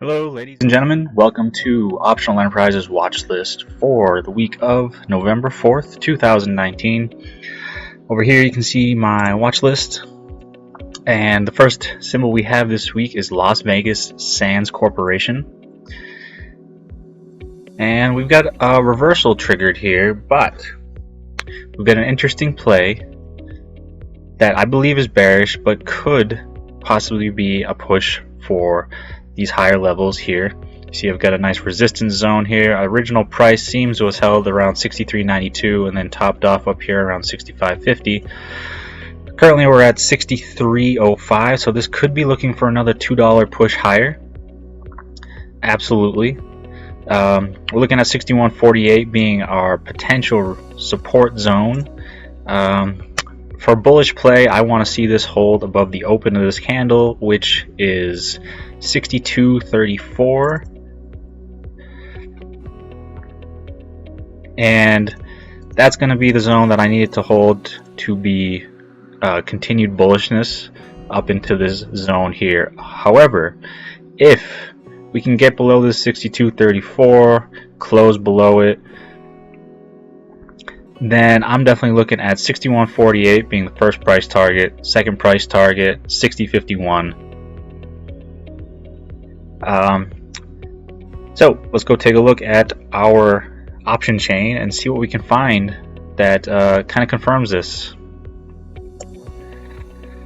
Hello, ladies and gentlemen. Welcome to Optional Enterprises Watchlist for the week of November 4th, 2019. Over here you can see my watch list. And the first symbol we have this week is Las Vegas Sands Corporation. And we've got a reversal triggered here, but we've got an interesting play that I believe is bearish, but could possibly be a push for these higher levels here. See, I've got a nice resistance zone here. Original price seems to have held around 63.92 and then topped off up here around 65.50. Currently we're at 63.05, so this could be looking for another $2 push higher. Absolutely. We're looking at 61.48 being our potential support zone. For bullish play, I want to see this hold above the open of this candle, which is 62.34, and that's going to be the zone that I needed to hold to be continued bullishness up into this zone here. However, if we can get below this 62.34, close below it, then I'm definitely looking at 61.48 being the first price target, second price target 60.51. So let's go take a look at our option chain and see what we can find that kind of confirms this.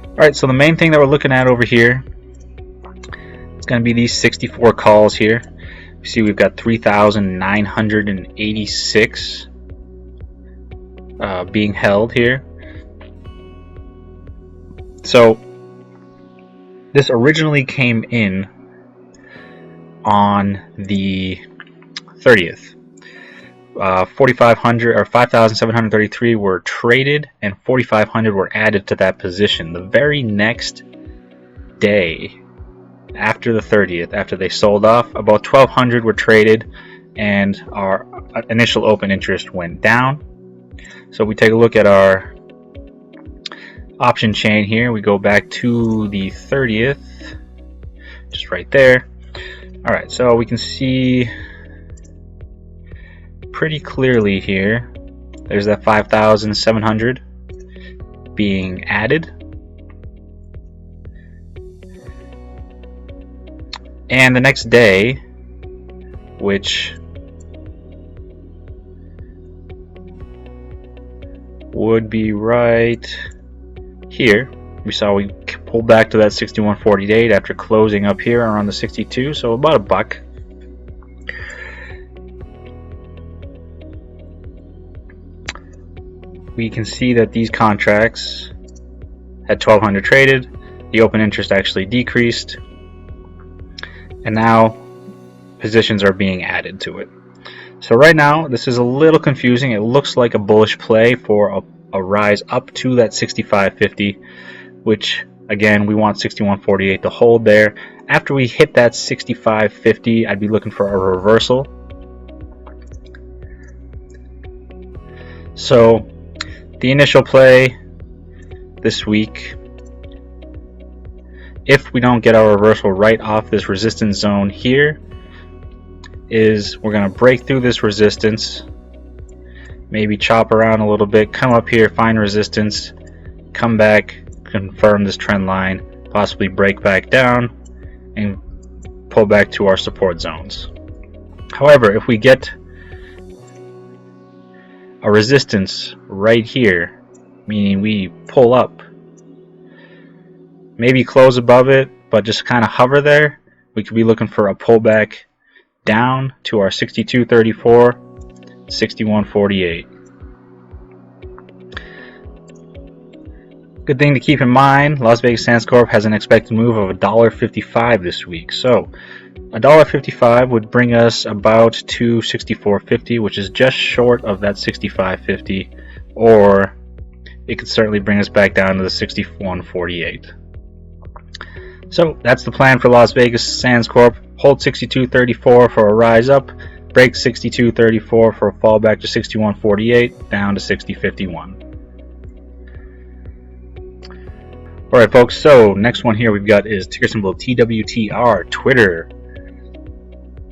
Alright, so the main thing that we're looking at over here is going to be these 64 calls here. You see we've got 3,986 being held here. So this originally came in on the 30th. 4,500 or 5,733 were traded and 4,500 were added to that position. The very next day after the 30th, after they sold off, about 1,200 were traded and our initial open interest went down. So we take a look at our option chain here. We go back to the 30th, just right there. Alright, so we can see pretty clearly here, there's that 5,700 being added. And the next day, which would be right here, we saw we pulled back to that 61.48 after closing up here around the 62, so about a buck. We can see that these contracts had 1,200 traded, the open interest actually decreased, and now positions are being added to it. So right now this is a little confusing. It looks like a bullish play for a rise up to that 65.50, which again we want 61.48 to hold there. After we hit that 65.50, I'd be looking for a reversal. So the initial play this week, if we don't get our reversal right off this resistance zone here, is we're going to break through this resistance, maybe chop around a little bit, come up here, find resistance, come back, confirm this trend line, possibly break back down and pull back to our support zones. However, if we get a resistance right here, meaning we pull up, maybe close above it, but just kind of hover there, we could be looking for a pullback down to our 62.34, 61.48. Good thing to keep in mind, Las Vegas Sands Corp has an expected move of $1.55 this week. So $1.55 would bring us about to 64.50, which is just short of that 65.50, or it could certainly bring us back down to the 61.48. So that's the plan for Las Vegas Sands Corp. Hold 62.34 for a rise up, break 62.34 for a fallback to 61.48, down to 60.51. Alright folks, so next one here we've got is ticker symbol TWTR, Twitter.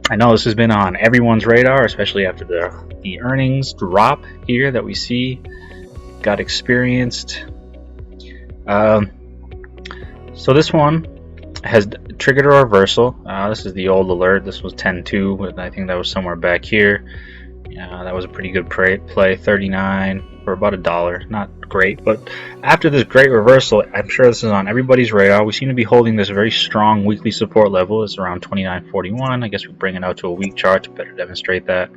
I know this has been on everyone's radar, especially after the earnings drop here that we see got experienced. So this one has triggered a reversal. This is the old alert. This was 10.2, but I think that was somewhere back here. That was a pretty good play, 39 for about $1. Not great, but after this great reversal, I'm sure this is on everybody's radar. We seem to be holding this very strong weekly support level. It's around 29.41. I guess we bring it out to a week chart to better demonstrate that.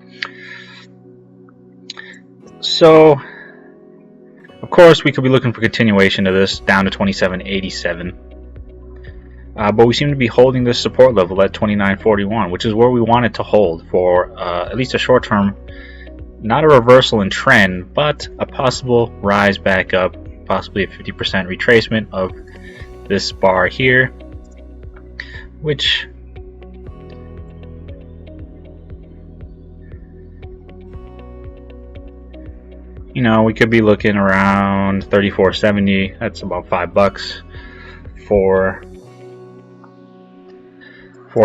So, of course, we could be looking for continuation of this down to 27.87. But we seem to be holding this support level at 29.41, which is where we want it to hold for at least a short term. Not a reversal in trend, but a possible rise back up, possibly a 50% retracement of this bar here, which we could be looking around 34.70. That's about $5 for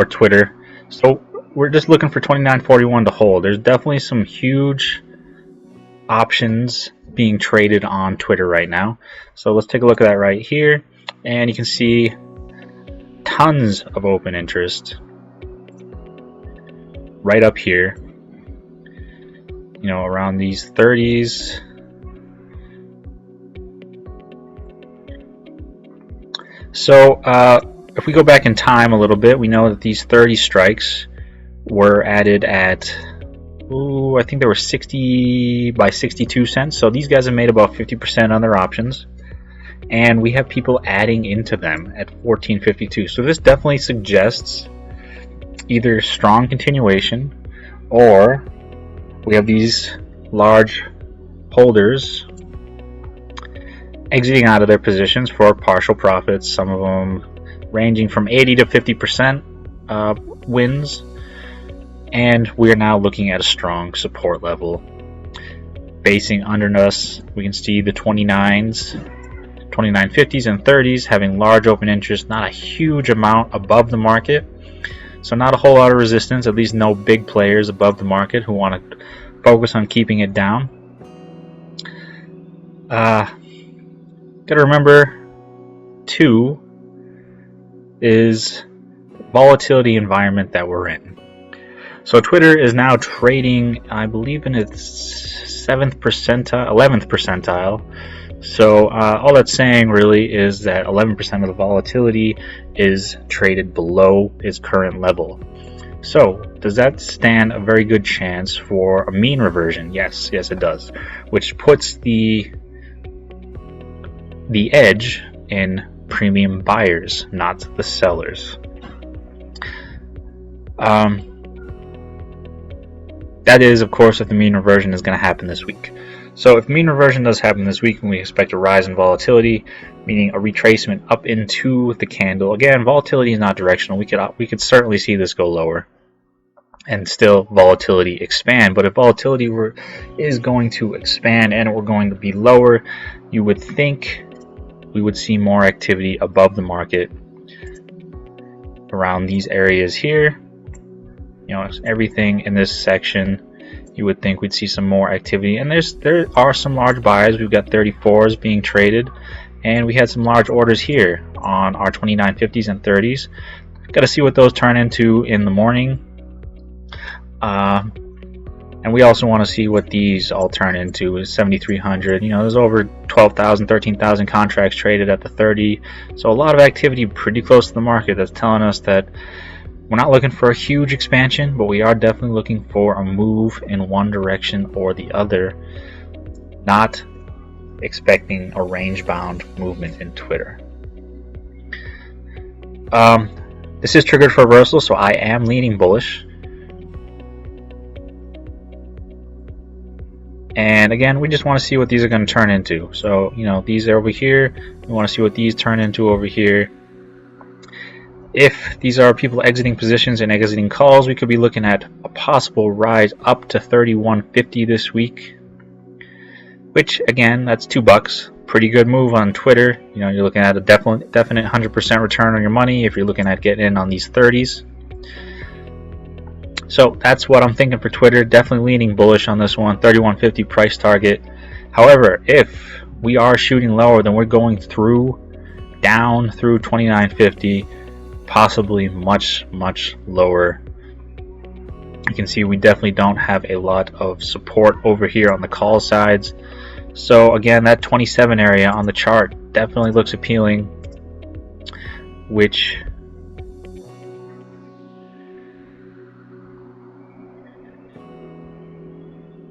Twitter. So we're just looking for 29.41 to hold. There's definitely some huge options being traded on Twitter right now. So let's take a look at that right here, and you can see tons of open interest right up here, around these 30s. So if we go back in time a little bit, we know that these 30 strikes were added at, I think they were 60 by 62 cents. So these guys have made about 50% on their options, and we have people adding into them at 14.52. So this definitely suggests either strong continuation, or we have these large holders exiting out of their positions for partial profits, some of them ranging from 80 to 50% wins, and we are now looking at a strong support level. Basing under us, we can see the 29.50s and 30s having large open interest, not a huge amount above the market, so not a whole lot of resistance, at least no big players above the market who want to focus on keeping it down. Gotta remember too is volatility environment that we're in. So Twitter is now trading, I believe, in its 11th percentile. So all that's saying really is that 11% of the volatility is traded below its current level. So does that stand a very good chance for a mean reversion? Yes, it does, which puts the edge in premium buyers, not the sellers. That is, of course, if the mean reversion is going to happen this week. So if mean reversion does happen this week, and we expect a rise in volatility, meaning a retracement up into the candle. Again, volatility is not directional. We could certainly see this go lower and still volatility expand. But if volatility is going to expand and we're going to be lower, you would think we would see more activity above the market around these areas here. Everything in this section, you would think we'd see some more activity. And there are some large buys. We've got 34s being traded, and we had some large orders here on our 29.50s and 30s. Got to see what those turn into in the morning. And we also want to see what these all turn into. Is 7,300. There's over 12,000, 13,000 contracts traded at the 30. So a lot of activity pretty close to the market. That's telling us that we're not looking for a huge expansion, but we are definitely looking for a move in one direction or the other. Not expecting a range-bound movement in Twitter. This is triggered for reversal, so I am leaning bullish. And again, we just want to see what these are going to turn into. So, these are over here. We want to see what these turn into over here. If these are people exiting positions and exiting calls, we could be looking at a possible rise up to 31.50 this week. Which, again, that's $2. Pretty good move on Twitter. You're looking at a definite 100% return on your money if you're looking at getting in on these 30s. So that's what I'm thinking for Twitter. Definitely leaning bullish on this one. 31.50 price target. However, if we are shooting lower, then we're going down through 29.50, possibly much lower. You can see we definitely don't have a lot of support over here on the call sides. So again, that 27 area on the chart definitely looks appealing, which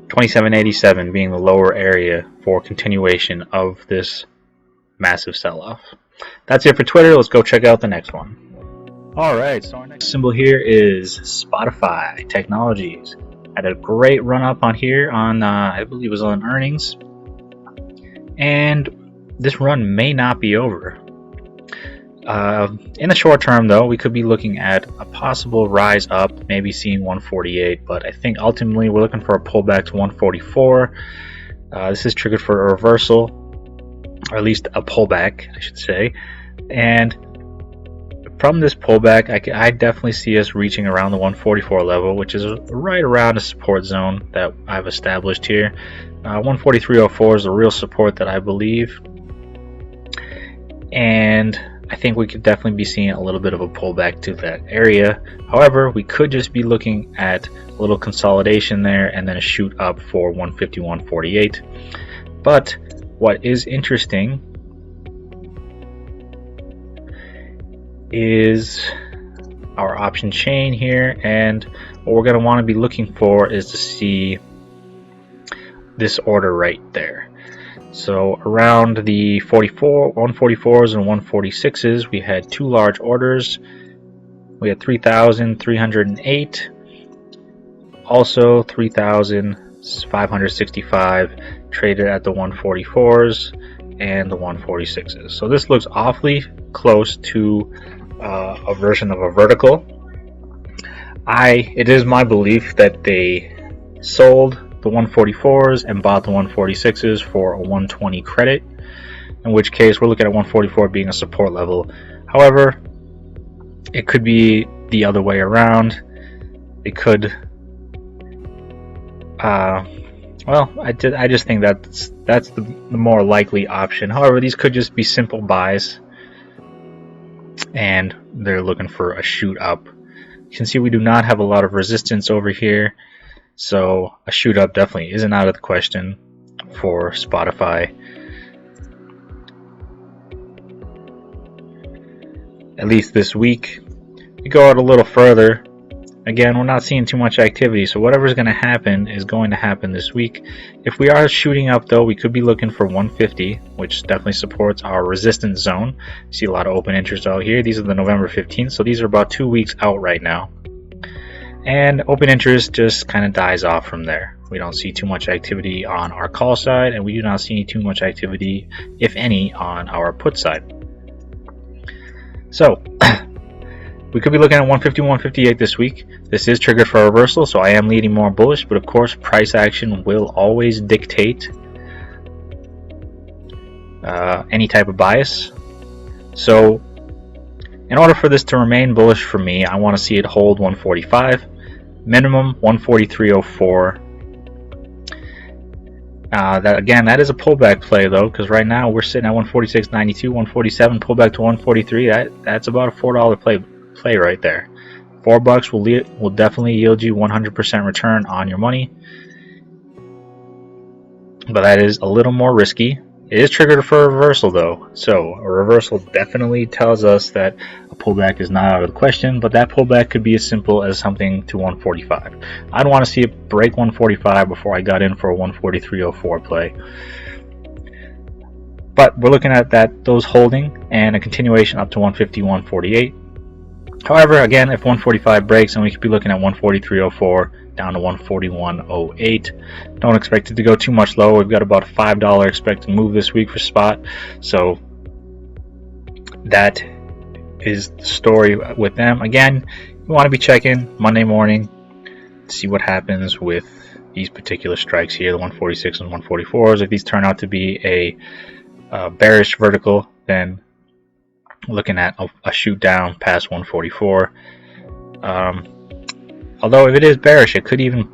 $27.87 being the lower area for continuation of this massive sell-off. That's it for Twitter. Let's go check out the next one. Alright, so our next symbol here is Spotify Technologies. Had a great run up on here on, I believe it was on earnings. And this run may not be over. In the short term, though, we could be looking at a possible rise up, maybe seeing 148, but I think ultimately we're looking for a pullback to 144. This is triggered for a reversal, or at least a pullback, I should say. And from this pullback, I definitely see us reaching around the 144 level, which is right around the support zone that I've established here. 143.04 is the real support that I believe. And I think we could definitely be seeing a little bit of a pullback to that area. However, we could just be looking at a little consolidation there and then a shoot up for 151.48. But what is interesting is our option chain here, and what we're going to want to be looking for is to see this order right there. So around the 144s and 146s, we had two large orders. We had 3,308, also 3,565 traded at the 144s and the 146s. So this looks awfully close to a version of a vertical. It is my belief that they sold the 144s and bought the 146s for a 120 credit, in which case we're looking at 144 being a support level. However, it could be the other way around. It could well, I just think that's the more likely option. However, these could just be simple buys and they're looking for a shoot up. You can see we do not have a lot of resistance over here, so a shoot up definitely isn't out of the question for Spotify. At least this week. We go out a little further. Again, we're not seeing too much activity, so whatever's going to happen is going to happen this week. If we are shooting up, though, we could be looking for 150, which definitely supports our resistance zone. You see a lot of open interest out here. These are the November 15th, so these are about 2 weeks out right now. And open interest just kind of dies off from there. We don't see too much activity on our call side, and we do not see too much activity, if any, on our put side. So we could be looking at 150, 158 this week. This is triggered for a reversal, so I am leaning more bullish, but of course price action will always dictate any type of bias. So in order for this to remain bullish for me, I want to see it hold 145, minimum 143.04. That is a pullback play though, because right now we're sitting at 146.92, 147, pullback to 143. That's about a $4 play right there. $4 will definitely yield you 100% return on your money, but that is a little more risky. It is triggered for a reversal though, so a reversal definitely tells us that a pullback is not out of the question, but that pullback could be as simple as something to 145. I'd want to see it break 145 before I got in for a 143.04 play. But we're looking at those holding and a continuation up to 150, 148. However, again, if 145 breaks, then we could be looking at 143.04 down to 141.08. Don't expect it to go too much lower. We've got about a $5 expected move this week for spot, so that is the story with them. Again, you want to be checking Monday morning to see what happens with these particular strikes here, the 146 and 144s. If these turn out to be a bearish vertical, then looking at a shoot down past 144. Although if it is bearish, it could even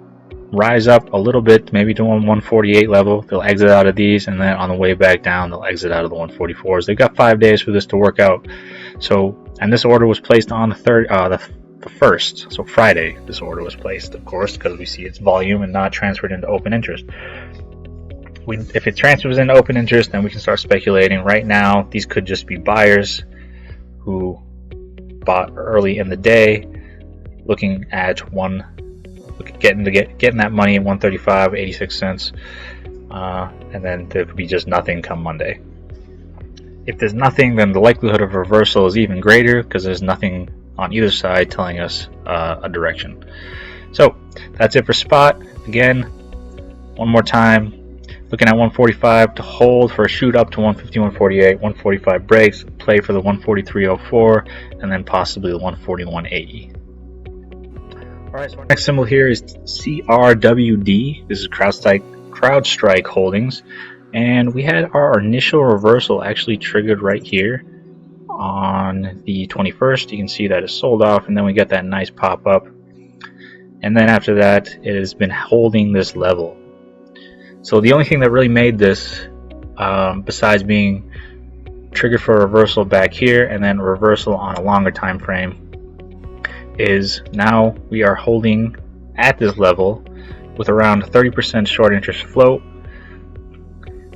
rise up a little bit, maybe to 148 level. They'll exit out of these, and then on the way back down, they'll exit out of the 144s. They've got 5 days for this to work out. So, and this order was placed on the first, so Friday. This order was placed, of course, because we see its volume and not transferred into open interest. If it transfers into open interest, then we can start speculating. Right now, these could just be buyers who bought early in the day, looking at getting that money at 135.86 and then there could be just nothing come Monday. If there's nothing, then the likelihood of reversal is even greater because there's nothing on either side telling us a direction. So that's it for spot. Again, one more time, looking at 145 to hold for a shoot up to 150.148, 145 breaks, play for the 143.04, and then possibly the 141.80. Alright, so our next symbol here is CRWD. This is CrowdStrike Holdings. And we had our initial reversal actually triggered right here on the 21st. You can see that it's sold off, and then we get that nice pop up. And then after that, it has been holding this level. So the only thing that really made this, besides being triggered for a reversal back here and then a reversal on a longer time frame, is now we are holding at this level with around 30% short interest float.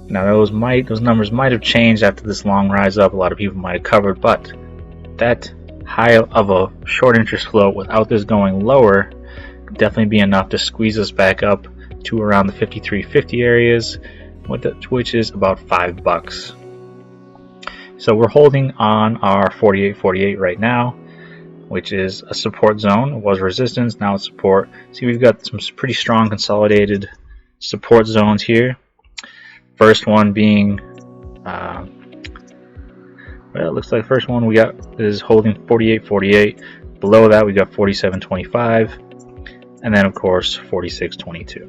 Now those numbers might have changed after this long rise up. A lot of people might have covered, but that high of a short interest float without this going lower could definitely be enough to squeeze us back up to around the 53.50 areas, which is about $5. So we're holding on our 48.48 right now, which is a support zone. It was resistance, now it's support. See, we've got some pretty strong consolidated support zones here. First one being, well, it looks like the first one we got is holding 48.48. Below that we got 47.25, and then of course 46.22.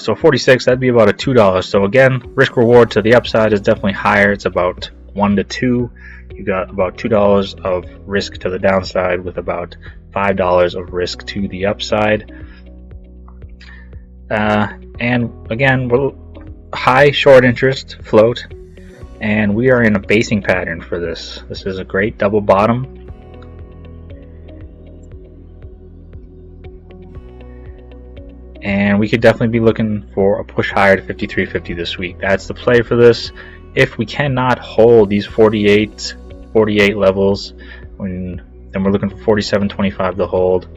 So 46, that'd be about a $2. So again, risk reward to the upside is definitely higher. It's about 1 to 2. You got about $2 of risk to the downside with about $5 of risk to the upside. And again, we're high short interest float, and we are in a basing pattern for this. This is a great double bottom. And we could definitely be looking for a push higher to 53.50 this week. That's the play for this. If we cannot hold these 48 levels, then we're looking for 47.25 to hold.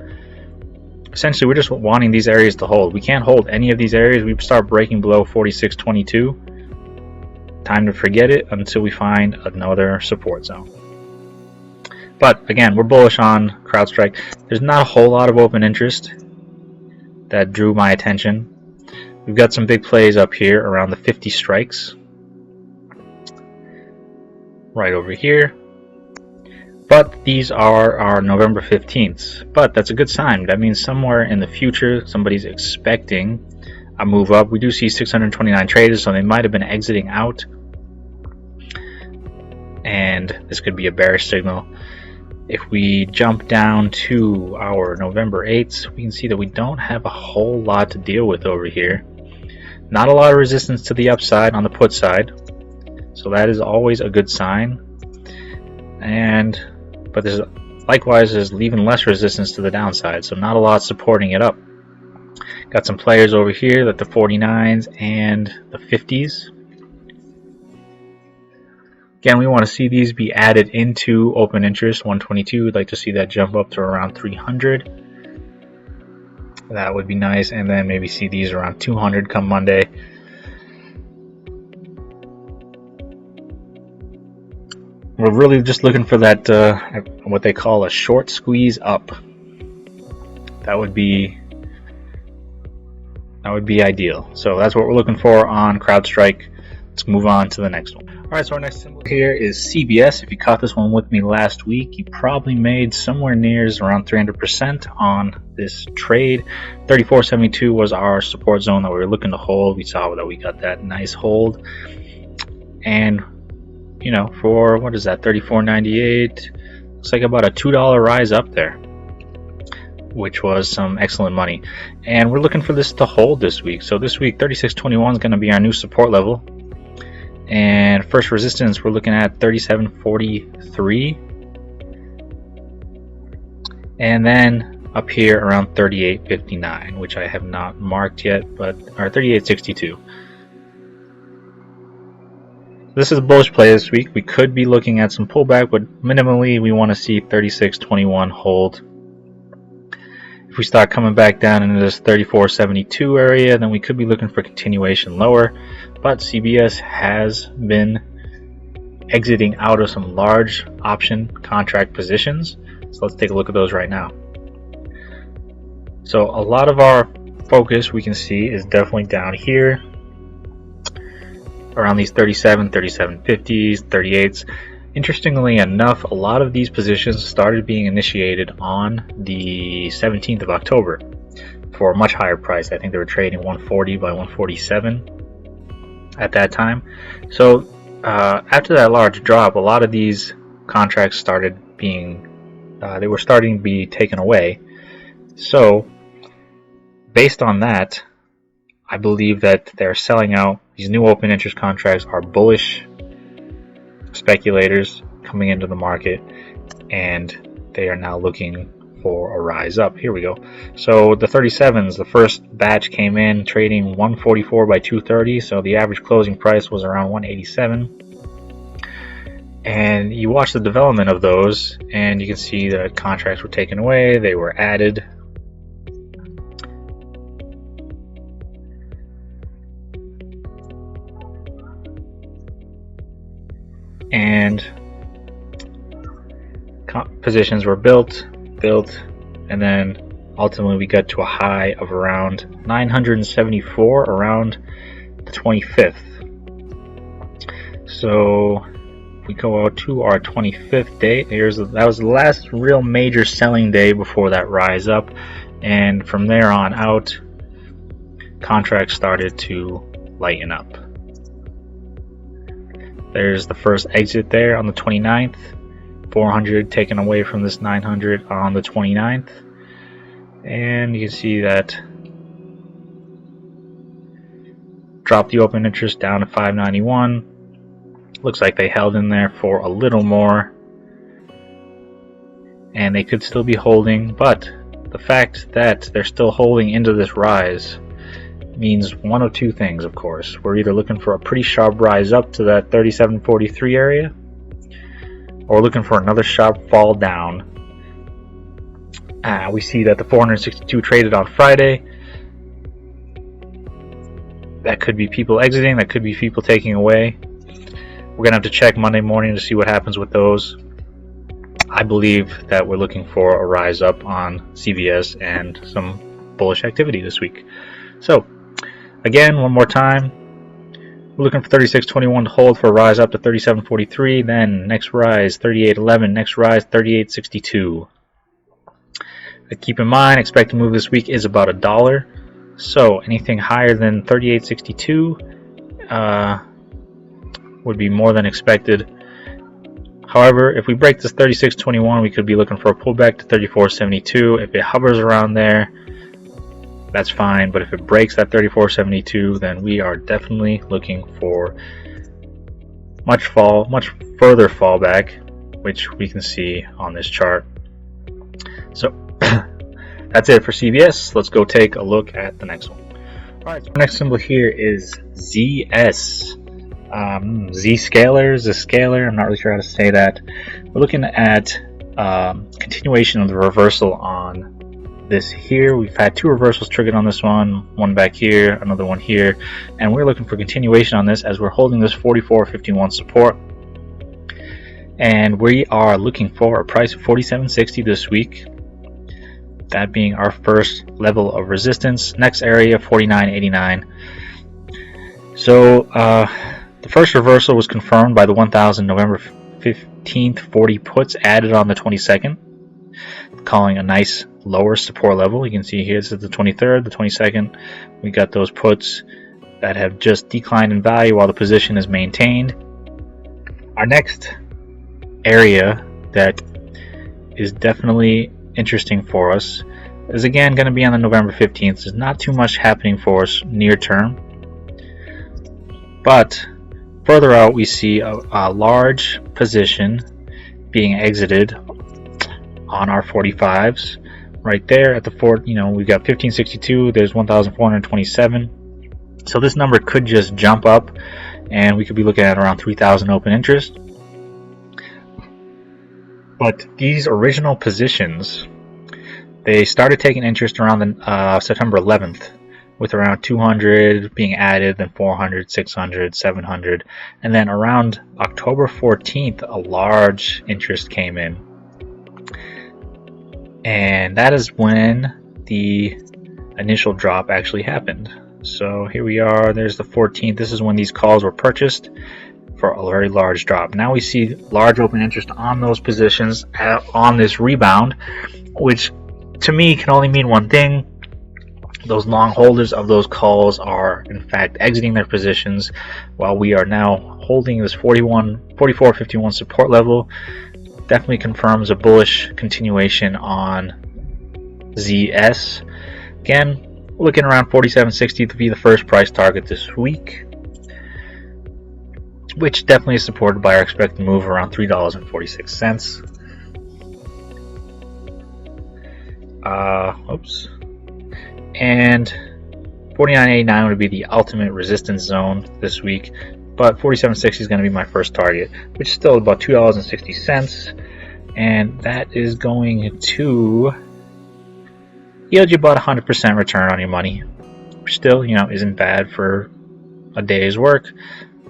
Essentially, we're just wanting these areas to hold. We can't hold any of these areas. We start breaking below 46.22. Time to forget it until we find another support zone. But again, we're bullish on CrowdStrike. There's not a whole lot of open interest that drew my attention. We've got some big plays up here around the 50 strikes. Right over here. But these are our November 15th. But that's a good sign. That means somewhere in the future somebody's expecting a move up. We do see 629 traders, so they might have been exiting out. And this could be a bearish signal. If we jump down to our November 8th, we can see that we don't have a whole lot to deal with over here. Not a lot of resistance to the upside on the put side. So that is always a good sign. But there's even less resistance to the downside, so not a lot supporting it up. Got some players over here, that the 49s and the 50s. Again, we want to see these be added into open interest 122. We'd like to see that jump up to around 300. That would be nice, and then maybe see these around 200 come Monday. We're really just looking for that, what they call a short squeeze up. That would be ideal. So that's what we're looking for on CrowdStrike. Let's move on to the next one. Alright, so our next symbol here is CBS. If you caught this one with me last week, you probably made somewhere near around 300% on this trade. 34.72 was our support zone that we were looking to hold. We saw that we got that nice hold. And for, what is that, 34.98, looks like about a $2 rise up there. which was some excellent money. And we're looking for this to hold this week. So this week 36.21 is going to be our new support level. And first resistance we're looking at 37.43. And then up here around 38.59, which I have not marked yet, but or 38.62. This is a bullish play this week. We could be looking at some pullback, but minimally we want to see 36.21 hold. If we start coming back down into this 34.72 area, then we could be looking for continuation lower. But CBS has been exiting out of some large option contract positions. So let's take a look at those right now. So a lot of our focus we can see is definitely down here around these 37, 37.50s, 38s. Interestingly enough, a lot of these positions started being initiated on the 17th of October for a much higher price. I think they were trading 140 by 147 at that time. So after that large drop, a lot of these contracts started being they were starting to be taken away. So based on that, I believe that they're selling out. These new open interest contracts are bullish speculators coming into the market, and they are now looking for a rise up. Here we go. So the 37s, the first batch came in trading 144 by 230, so the average closing price was around 187. And you watch the development of those, and you can see that contracts were taken away, they were added. And positions were built, and then ultimately we got to a high of around 974 around the 25th. So we go out to our 25th day. That was the last real major selling day before that rise up, and from there on out, contracts started to lighten up. There's the first exit there on the 29th, 400 taken away from this 900 on the 29th, and you can see that dropped the open interest down to 591. Looks like they held in there for a little more, and they could still be holding, but the fact that they're still holding into this rise means one of two things, of course. We're either looking for a pretty sharp rise up to that 37.43 area, or looking for another sharp fall down. We see that the 462 traded on Friday. That could be people exiting, that could be people taking away. We're going to have to check Monday morning to see what happens with those. I believe that we're looking for a rise up on CBS and some bullish activity this week. So again, one more time, we're looking for 36.21 to hold for a rise up to 37.43. Then next rise 38.11, next rise 38.62. Keep in mind, expected move this week is about $1. So anything higher than 38.62 would be more than expected. However, if we break this 36.21, we could be looking for a pullback to 34.72. If it hovers around there, that's fine, but if it breaks that 34.72, then we are definitely looking for much further fallback, which we can see on this chart. So that's it for CBS. Let's go take a look at the next one. Alright, so our next symbol here is ZS. Z-scalar is a scalar. I'm not really sure how to say that. We're looking at continuation of the reversal on this here. We've had two reversals triggered on this one back here, another one here, and we're looking for continuation on this as we're holding this 44.51 support, and we are looking for a price of 47.60 this week, that being our first level of resistance. Next area 49.89. So the first reversal was confirmed by the 1000 November 15th 40 puts added on the 22nd, calling a nice lower support level. You can see here this is the 23rd, the 22nd. We got those puts that have just declined in value while the position is maintained. Our next area that is definitely interesting for us is again going to be on the November 15th. There's not too much happening for us near term, but further out we see a large position being exited on our 45s right there at the fort. We've got 1562, there's 1427, so this number could just jump up and we could be looking at around 3,000 open interest. But these original positions, they started taking interest around the September 11th, with around 200 being added, then 400, 600, 700, and then around October 14th, a large interest came in. And that is when the initial drop actually happened. So here we are, there's the 14th. This is when these calls were purchased for a very large drop. Now we see large open interest on those positions on this rebound, which to me can only mean one thing. Those long holders of those calls are in fact exiting their positions, while we are now holding this 44.51 support level. Definitely confirms a bullish continuation on ZS. Again, looking around 47.60 to be the first price target this week, which definitely is supported by our expected move around $3.46. And 49.89 would be the ultimate resistance zone this week, but 47.60 is going to be my first target, which is still about $2.60, and that is going to yield you about 100% return on your money, which still, isn't bad for a day's work.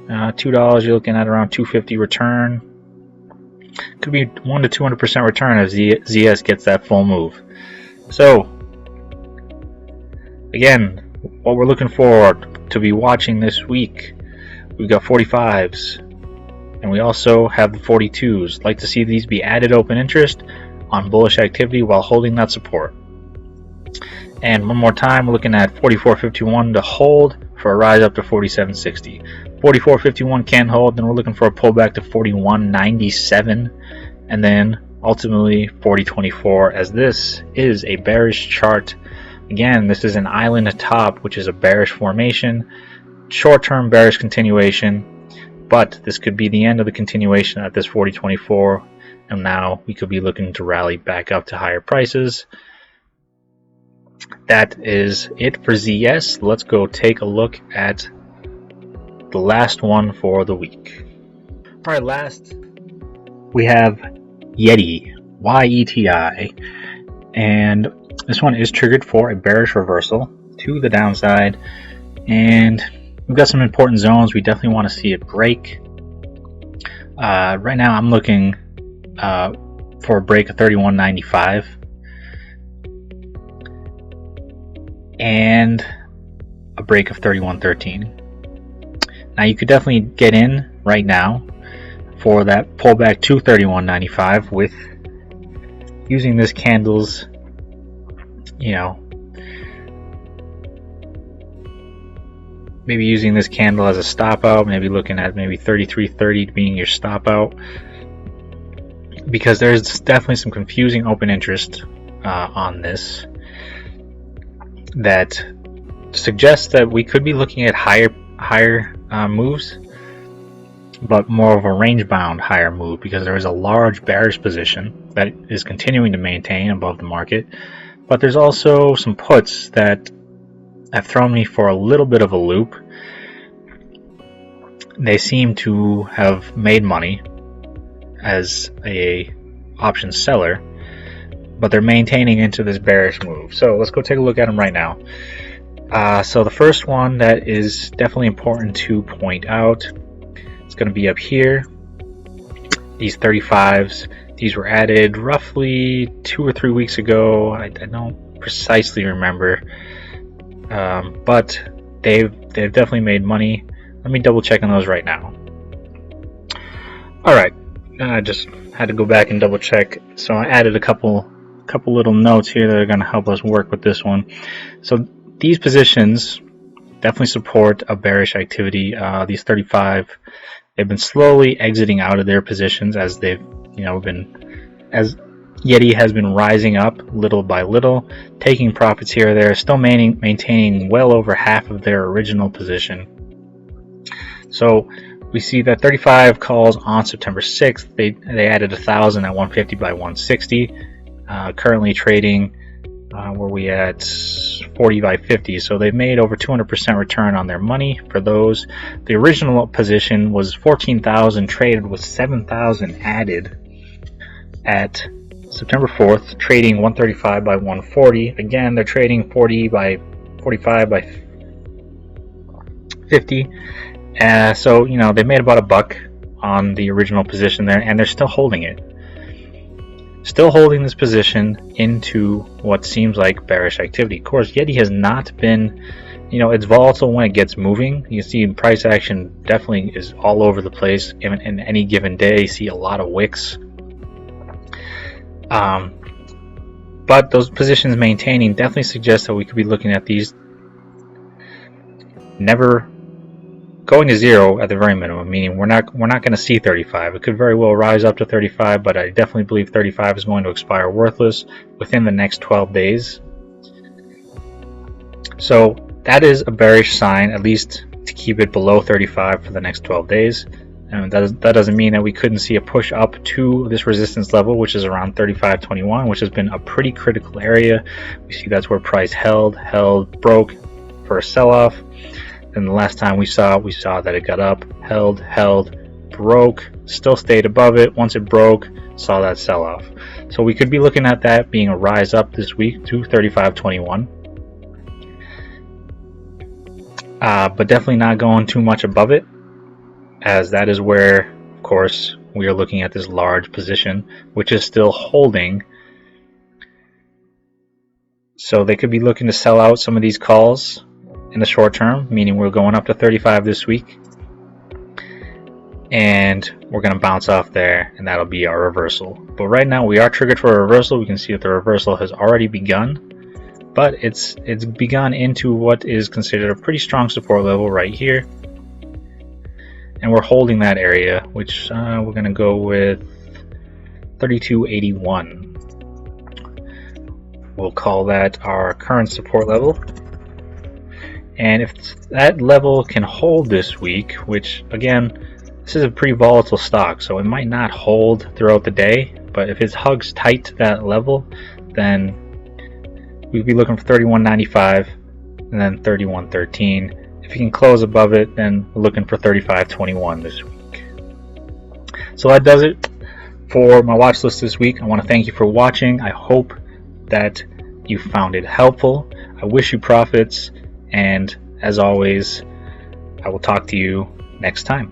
$2, you're looking at around $2.50 return. Could be 1 to 200% return if ZS gets that full move. So again, what we're looking forward to be watching this week, we've got 45s, and we also have the 42s. Like to see these be added open interest on bullish activity while holding that support. And one more time, we're looking at 44.51 to hold for a rise up to 47.60. 44.51 can hold, then we're looking for a pullback to 41.97, and then ultimately 40.24, as this is a bearish chart. Again, this is an island atop, which is a bearish formation, short-term bearish continuation, but this could be the end of the continuation at this 40.24, and now we could be looking to rally back up to higher prices. That is it for ZS. Let's go take a look at the last one for the week. Alright, last we have Yeti, Y-E-T-I, and this one is triggered for a bearish reversal to the downside, and we've got some important zones we definitely want to see it break. Right now I'm looking for a break of 31.95 and a break of 31.13. Now you could definitely get in right now for that pullback to 31.95 with using this candle's, maybe using this candle as a stop out, maybe looking at maybe 33.30 being your stop out, because there's definitely some confusing open interest on this that suggests that we could be looking at higher moves, but more of a range bound higher move, because there is a large bearish position that is continuing to maintain above the market, but there's also some puts that have thrown me for a little bit of a loop. They seem to have made money as a option seller, but they're maintaining into this bearish move. So let's go take a look at them right now. So the first one that is definitely important to point out, it's going to be up here. These 35s, these were added roughly 2 or 3 weeks ago. I don't precisely remember, but they've definitely made money. Let me double check on those right now. Alright, I just had to go back and double check, so I added a couple little notes here that are going to help us work with this one. So these positions definitely support a bearish activity. These 35, they've been slowly exiting out of their positions as they've been, as Yeti has been rising up little by little, taking profits here or there, still maintaining well over half of their original position. So we see that 35 calls on September 6th. They added 1,000 at 150 by 160. Currently trading, where we at 40 by 50. So they've made over 200% return on their money for those. The original position was 14,000 traded with 7,000 added at September 4th, trading 135 by 140. Again, they're trading 40 by 45 by 50. So, they made about $1 on the original position there, and they're still holding it. Still holding this position into what seems like bearish activity. Of course, Yeti has not been, it's volatile when it gets moving. You see price action definitely is all over the place. In any given day, you see a lot of wicks. But those positions maintaining definitely suggest that we could be looking at these never going to zero at the very minimum, meaning we're not going to see 35. It could very well rise up to 35, but I definitely believe 35 is going to expire worthless within the next 12 days. So that is a bearish sign, at least to keep it below 35 for the next 12 days. And that doesn't mean that we couldn't see a push up to this resistance level, which is around 35.21, which has been a pretty critical area. We see that's where price held, broke for a sell-off. And the last time we saw that it got up, held, broke, still stayed above it. Once it broke, saw that sell-off. So we could be looking at that being a rise up this week to 35.21. But definitely not going too much above it, as that is where, of course, we are looking at this large position, which is still holding. So they could be looking to sell out some of these calls in the short term, meaning we're going up to 35 this week, and we're going to bounce off there, and that'll be our reversal. But right now we are triggered for a reversal. We can see that the reversal has already begun, but it's begun into what is considered a pretty strong support level right here, and we're holding that area, which we're going to go with 32.81. We'll call that our current support level. And if that level can hold this week, which again, this is a pretty volatile stock, so it might not hold throughout the day, but if it hugs tight to that level, then we'd be looking for 31.95 and then 31.13. If you can close above it, then we're looking for 35.21 this week. So that does it for my watch list this week. I want to thank you for watching. I hope that you found it helpful. I wish you profits. And as always, I will talk to you next time.